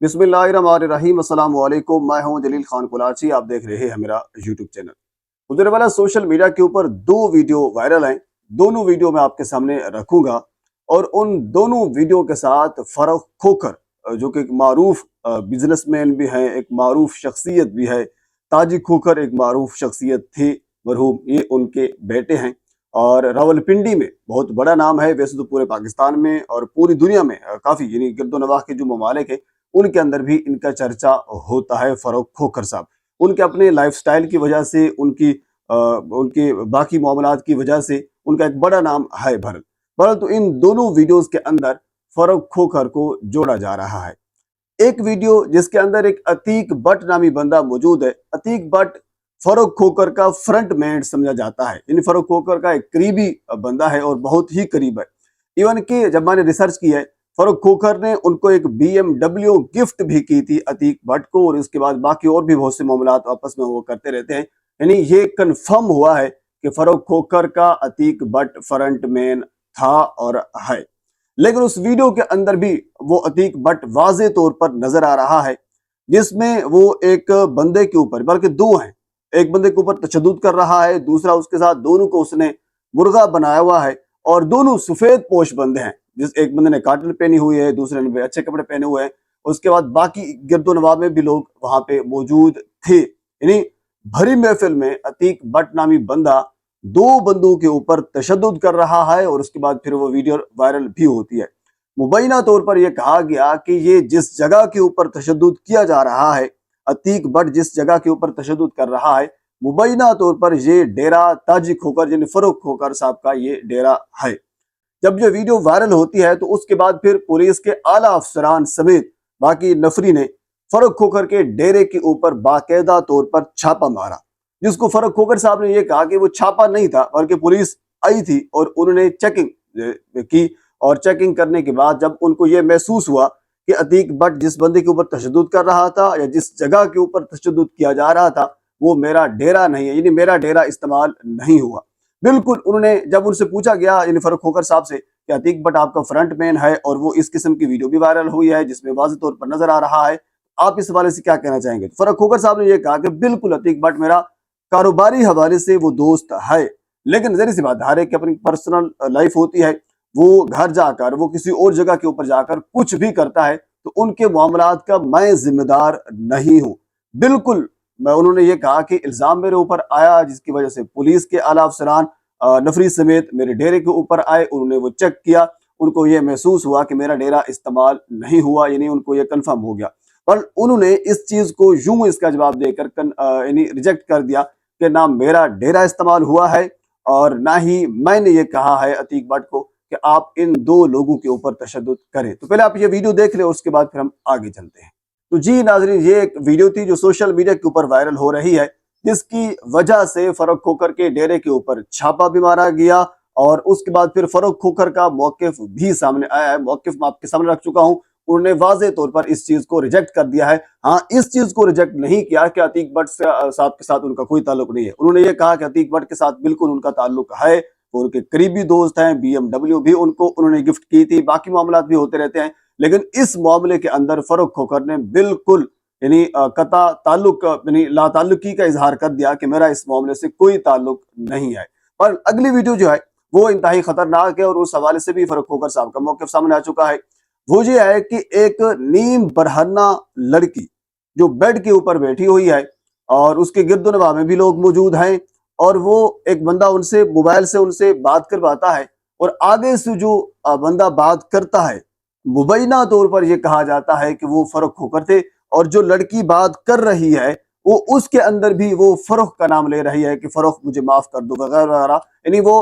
बिस्मिल्लाहिर्रहमानिर्रहीम। अस्सलाम वालेकुम। मैं हूं जलील खान कुलाची। आप देख रहे हैं मेरा यूट्यूब चैनल। गुजरे वाला सोशल मीडिया के ऊपर दो वीडियो वायरल हैं। दोनों वीडियो मैं आपके सामने रखूंगा और उन दोनों वीडियो के साथ फर्रुख खोखर जो कि एक मारूफ बिजनेसमैन भी हैं, एक मारूफ शख्सियत भी है। ताजी खोखर एक मारूफ शख्सियत थी मरहूम, ये उनके बेटे हैं और रावलपिंडी में बहुत बड़ा नाम है। वैसे तो पूरे पाकिस्तान में और पूरी दुनिया में काफ़ी यानी गिरदोनवाह के जो ममालिक है उनके अंदर भी इनका चर्चा होता है। फर्रुख खोखर साहब उनके अपने लाइफस्टाइल की वजह से, उनके बाकी मामलात की वजह से उनका एक बड़ा नाम है भरल। परंतु इन दोनों वीडियोस के अंदर फर्रुख खोखर को जोड़ा जा रहा है। एक वीडियो जिसके अंदर एक अतीक बट नामी बंदा मौजूद है। अतीक बट फर्रुख खोखर का फ्रंट मैन समझा जाता है, यानी फर्रुख खोखर का एक करीबी बंदा है और बहुत ही करीब है। इवन कि जब मैंने रिसर्च की है, फर्रुख खोखर ने उनको एक BMW गिफ्ट भी की थी अतीक बट को, और इसके बाद बाकी और भी बहुत से मामलात आपस में वो करते रहते हैं। यानी ये कंफर्म हुआ है कि फर्रुख खोखर का अतीक बट फ्रंट मैन था और है। लेकिन उस वीडियो के अंदर भी वो अतीक बट वाज़े तौर पर नजर आ रहा है, जिसमें वो एक बंदे के ऊपर, बल्कि दो हैं, एक बंदे के ऊपर तशद्दुद कर रहा है, दूसरा उसके साथ, दोनों को उसने मुर्गा बनाया हुआ है और दोनों सफेद पोश बंदे हैं। जिस एक बंदे ने काटन पहनी हुई है, दूसरे ने अच्छे कपड़े पहने हुए हैं। उसके बाद बाकी गिरदोनवाब में भी लोग वहां पे मौजूद थे। यानी भरी महफिल में अतीक बट नामी बंदा दो बंदों के ऊपर तशद्दुद कर रहा है और उसके बाद फिर वो वीडियो वायरल भी होती है। मुबैना तौर पर यह कहा गया कि ये जिस जगह के ऊपर तशद्दुद किया जा रहा है, अतीक बट जिस जगह के ऊपर तशद्दुद कर रहा है, मुबैना तौर पर ये डेरा ताजी खोखर यानी फर्रुख खोखर साहब का ये डेरा है। जब ये वीडियो वायरल होती है तो उसके बाद फिर पुलिस के आला अफसरान समेत बाकी नफरी ने फर्रुख खोखर के डेरे के ऊपर बाकायदा तौर पर छापा मारा, जिसको फर्रुख खोखर साहब ने यह कहा कि वो छापा नहीं था बल्कि पुलिस आई थी और उन्होंने चेकिंग की। और चेकिंग करने के बाद जब उनको ये महसूस हुआ कि अतीक बट जिस बंदे के ऊपर तशद्दुद कर रहा था या जिस जगह के ऊपर तशद्दुद किया जा रहा था वो मेरा डेरा नहीं है, यानी मेरा डेरा इस्तेमाल नहीं हुआ। बिल्कुल उन्होंने, जब उनसे पूछा गया यानी फर्रुख खोखर साहब से कि अतीक बट आपका फ्रंट मैन है और वो इस किस्म की वीडियो भी वायरल हुई है जिसमें वाज़े तौर पर नजर आ रहा है, आप इस हवाले से क्या कहना चाहेंगे? फर्रुख खोखर साहब ने यह कहा कि बिल्कुल अतीक बट मेरा कारोबारी हवाले से वो दोस्त है, लेकिन जहरी सी बात, हर एक की अपनी पर्सनल लाइफ होती है। वो घर जाकर, वो किसी और जगह के ऊपर जाकर कुछ भी करता है तो उनके मामलात का मैं जिम्मेदार नहीं हूं। बिल्कुल उन्होंने ये कहा कि इल्जाम मेरे ऊपर आया जिसकी वजह से पुलिस के आला अफसरान नफरी समेत मेरे डेरे के ऊपर आए, उन्होंने वो चेक किया, उनको ये महसूस हुआ कि मेरा डेरा इस्तेमाल नहीं हुआ, यानी उनको ये कंफर्म हो गया। पर उन्होंने इस चीज को यूं इसका जवाब देकर यानी रिजेक्ट कर दिया कि ना मेरा डेरा इस्तेमाल हुआ है और ना ही मैंने ये कहा है अतीक बट को कि आप इन दो लोगों के ऊपर तशद्दुद करें। तो पहले आप ये वीडियो देख लें, उसके बाद फिर हम आगे चलते हैं। तो जी नाजरीन, ये एक वीडियो थी जो सोशल मीडिया के ऊपर वायरल हो रही है, जिसकी वजह से फर्रुख खोखर के डेरे के ऊपर छापा भी मारा गया और उसके बाद फिर फर्रुख खोखर का मौकिफ भी सामने आया है। मौकिफ मैं आपके सामने रख चुका हूं। उन्होंने वाजे तौर पर इस चीज को रिजेक्ट कर दिया है। हाँ, इस चीज को रिजेक्ट नहीं किया कि अतीक बट साहब के साथ उनका कोई ताल्लुक नहीं है। उन्होंने ये कहा कि अतीक बट के साथ बिल्कुल उनका ताल्लुक है, वो उनके करीबी दोस्त हैं। BMW भी उनको उन्होंने गिफ्ट की थी, बाकी मामला भी होते रहते हैं। लेकिन इस मामले के अंदर फर्रुख खोखर ने बिल्कुल यानी कता ताल्लुक यानी लाताल्लुकी का इजहार कर दिया कि मेरा इस मामले से कोई ताल्लुक नहीं है। पर अगली वीडियो जो है वो इंतहाई खतरनाक है और उस हवाले से भी फर्रुख खोखर साहब का मौक़िफ़ सामने आ चुका है। वो ये है कि एक नीम बरहना लड़की जो बेड के ऊपर बैठी हुई है और उसके गिरदोनवा में भी लोग मौजूद हैं और वो एक बंदा उनसे मोबाइल से उनसे बात करवाता है और आगे से जो बंदा बात करता है, मुबैना तौर पर यह कहा जाता है कि वो फर्रुख खोखर थे और जो लड़की बात कर रही है वो उसके अंदर भी वो फर्रुख का नाम ले रही है कि फर्रुख मुझे माफ कर दो वगैरह वगैरह। यानी वो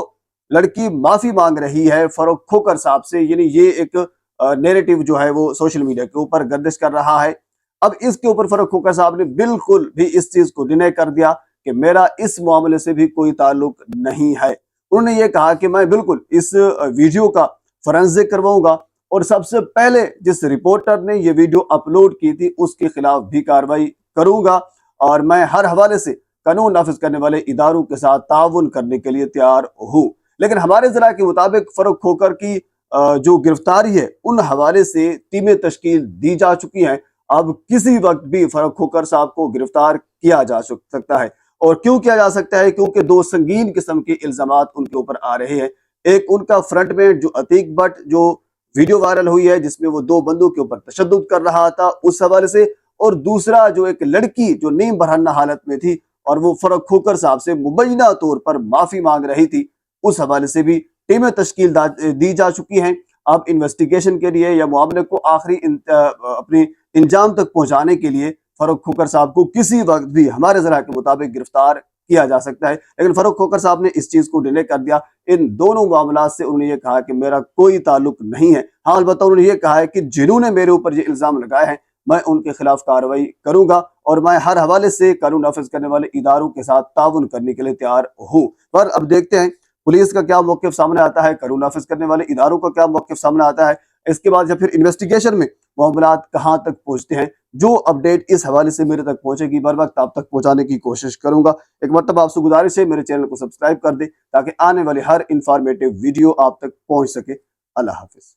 लड़की माफी मांग रही है फर्रुख खोखर साहब से। यानी ये एक नेरेटिव जो है वो सोशल मीडिया के ऊपर गर्दिश कर रहा है। अब इसके ऊपर फर्रुख खोखर साहब ने बिल्कुल भी इस चीज को डिनाई कर दिया कि मेरा इस मामले से भी कोई ताल्लुक नहीं है। उन्होंने ये कहा कि मैं बिल्कुल इस वीडियो का फोरेंसिक करवाऊंगा और सबसे पहले जिस रिपोर्टर ने ये वीडियो अपलोड की थी उसके खिलाफ भी कार्रवाई करूंगा और मैं हर हवाले से कानून नाफिज करने वाले इदारों के साथ ताउन करने के लिए तैयार हूँ। लेकिन हमारे जरा के मुताबिक फर्रुख खोखर की जो गिरफ्तारी है उन हवाले से टीमें तश्कील दी जा चुकी हैं अब किसी वक्त भी फर्रुख खोखर साहब को गिरफ्तार किया जा सकता है। और क्यों किया जा सकता है? क्योंकि दो संगीन किस्म के इल्जामात उनके ऊपर आ रहे हैं। एक उनका फ्रंटमैन जो अतीक भट्ट, जो वीडियो वायरल हुई है जिसमें वो दो बंदों के ऊपर तशद्दुद कर रहा था, उस हवाले से, और दूसरा जो एक लड़की जो नीम बरहन्ना हालत में थी और वो फर्रुख खोखर साहब से मुबैना तौर पर माफी मांग रही थी, उस हवाले से भी टीमें तश्कील दी जा चुकी हैं। अब इन्वेस्टिगेशन के लिए या मामले को आखिरी अपनी इंजाम तक पहुंचाने के लिए फर्रुख खोखर साहब को किसी वक्त भी हमारे ज़रा के मुताबिक गिरफ्तार किया जा सकता है। लेकिन फर्रुख खोखर साहब ने इस चीज को डिले कर दिया। इन दोनों मामला से उन्होंने ये कहा कि मेरा कोई ताल्लुक नहीं है। हाँ, अलबत्ता उन्होंने ये कहा है कि जिन्होंने मेरे ऊपर ये इल्जाम लगाए हैं मैं उनके खिलाफ कार्रवाई करूंगा और मैं हर हवाले से कानून नाफिज करने वाले इदारों के साथ ताउन करने के लिए तैयार हूं। पर अब देखते हैं पुलिस का क्या मौक़िफ़ सामने आता है, कानून नाफिज करने वाले इदारों का क्या मौक़िफ़ सामने आता है, इसके बाद या फिर इन्वेस्टिगेशन में मामलात कहाँ तक पहुंचते हैं। जो अपडेट इस हवाले से मेरे तक पहुंचेगी बर वक्त आप तक पहुंचाने की कोशिश करूंगा। एक मरतबा आपसे गुजारिश है मेरे चैनल को सब्सक्राइब कर दे ताकि आने वाले हर इंफॉर्मेटिव वीडियो आप तक पहुंच सके। अल्लाह हाफिज।